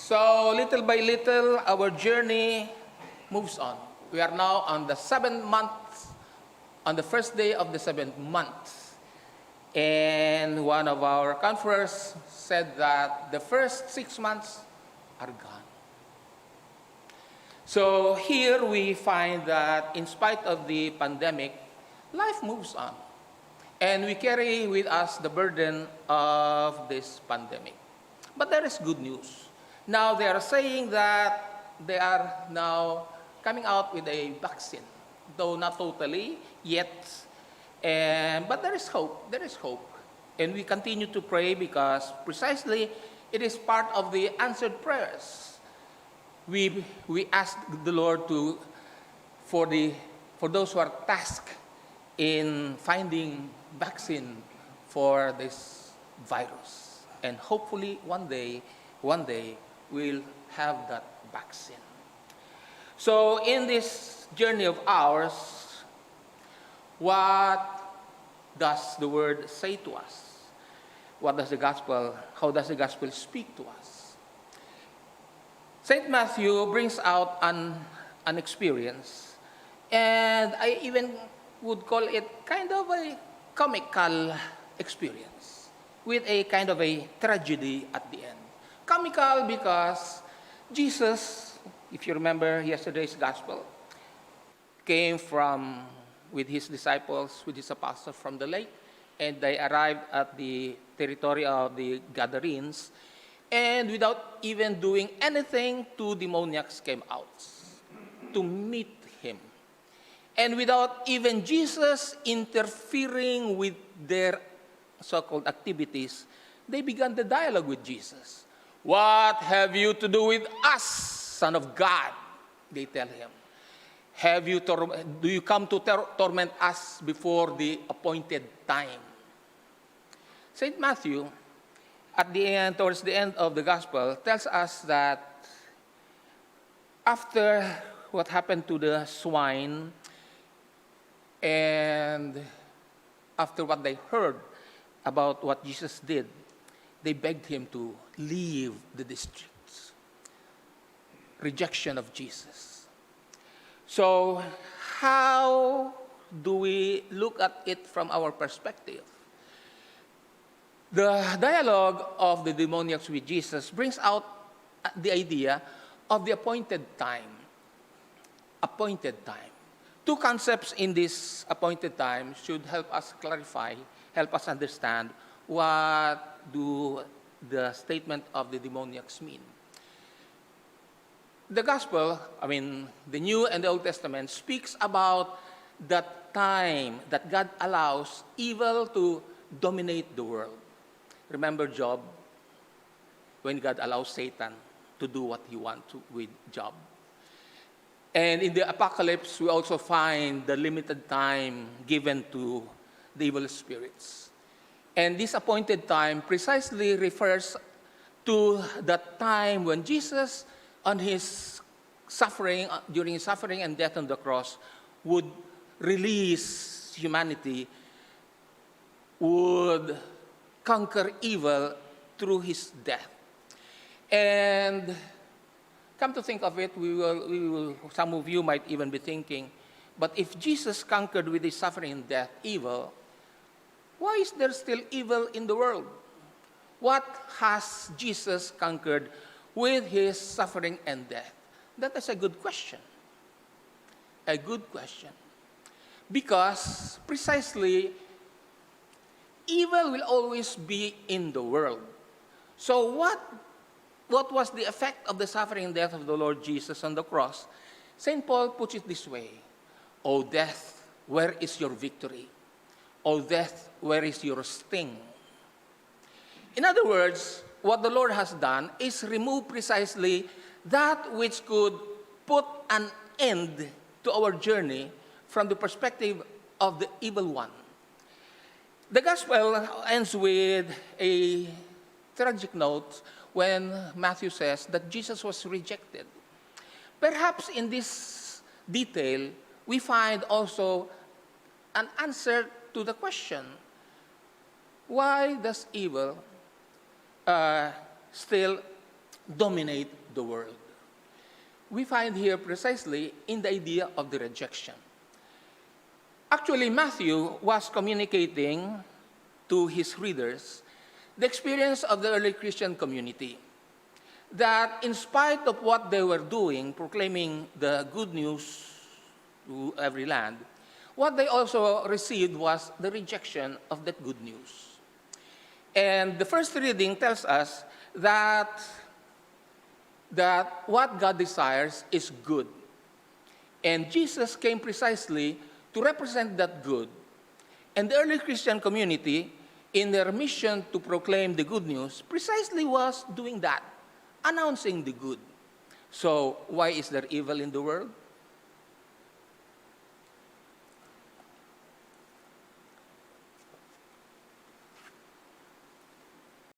So little by little, our journey moves on. We are now on the 7th month, on the first day of the 7th month. And one of our conference said that the first 6 months are gone. So here we find that in spite of the pandemic, life moves on. And we carry with us the burden of this pandemic. But there is good news. Now they are saying that they are now coming out with a vaccine, though not totally yet. But there is hope. There is hope. And we continue to pray because precisely it is part of the answered prayers. We ask the Lord for those who are tasked in finding vaccine for this virus. And hopefully one day, we'll have that vaccine. So in this journey of ours, what does the word say to us? How does the gospel speak to us? St. Matthew brings out an experience, and I even would call it kind of a comical experience with a kind of a tragedy at the end. Comical because Jesus, if you remember yesterday's gospel, came with his disciples, with his apostles from the lake, and they arrived at the territory of the Gadarenes, and without even doing anything, 2 demoniacs came out to meet him. And without even Jesus interfering with their so-called activities, they began the dialogue with Jesus. "What have you to do with us, Son of God?" they tell him. Do you come to torment us before the appointed time? St. Matthew, towards the end of the gospel, tells us that after what happened to the swine and after what they heard about what Jesus did, they begged him to leave the districts. Rejection of Jesus. So how do we look at it from our perspective? The dialogue of the demoniacs with Jesus brings out the idea of the appointed time. Appointed time. 2 concepts in this appointed time should help us clarify, help us understand what do the statement of the demoniacs mean. The gospel, the New and the Old Testament, speaks about the time that God allows evil to dominate the world. Remember Job, when God allows Satan to do what he wants with Job. And in the apocalypse, we also find the limited time given to the evil spirits. And this appointed time precisely refers to the time when Jesus, on his suffering, during his suffering and death on the cross, would release humanity, would conquer evil through his death. And come to think of it, some of you might even be thinking, but if Jesus conquered with his suffering and death evil, why is there still evil in the world? What has Jesus conquered with his suffering and death? That is a good question. A good question. Because precisely, evil will always be in the world. So what was the effect of the suffering and death of the Lord Jesus on the cross? St. Paul puts it this way: "O death, where is your victory? O death, where is your sting?" In other words, what the Lord has done is remove precisely that which could put an end to our journey from the perspective of the evil one. The gospel ends with a tragic note when Matthew says that Jesus was rejected. Perhaps in this detail, we find also an answer to the question, why does evil still dominate the world. We find here precisely in the idea of the rejection. Actually, Matthew was communicating to his readers the experience of the early Christian community, that in spite of what they were doing, proclaiming the good news to every land, what they also received was the rejection of that good news. And the first reading tells us that what God desires is good. And Jesus came precisely to represent that good. And the early Christian community, in their mission to proclaim the good news, precisely was doing that, announcing the good. So why is there evil in the world?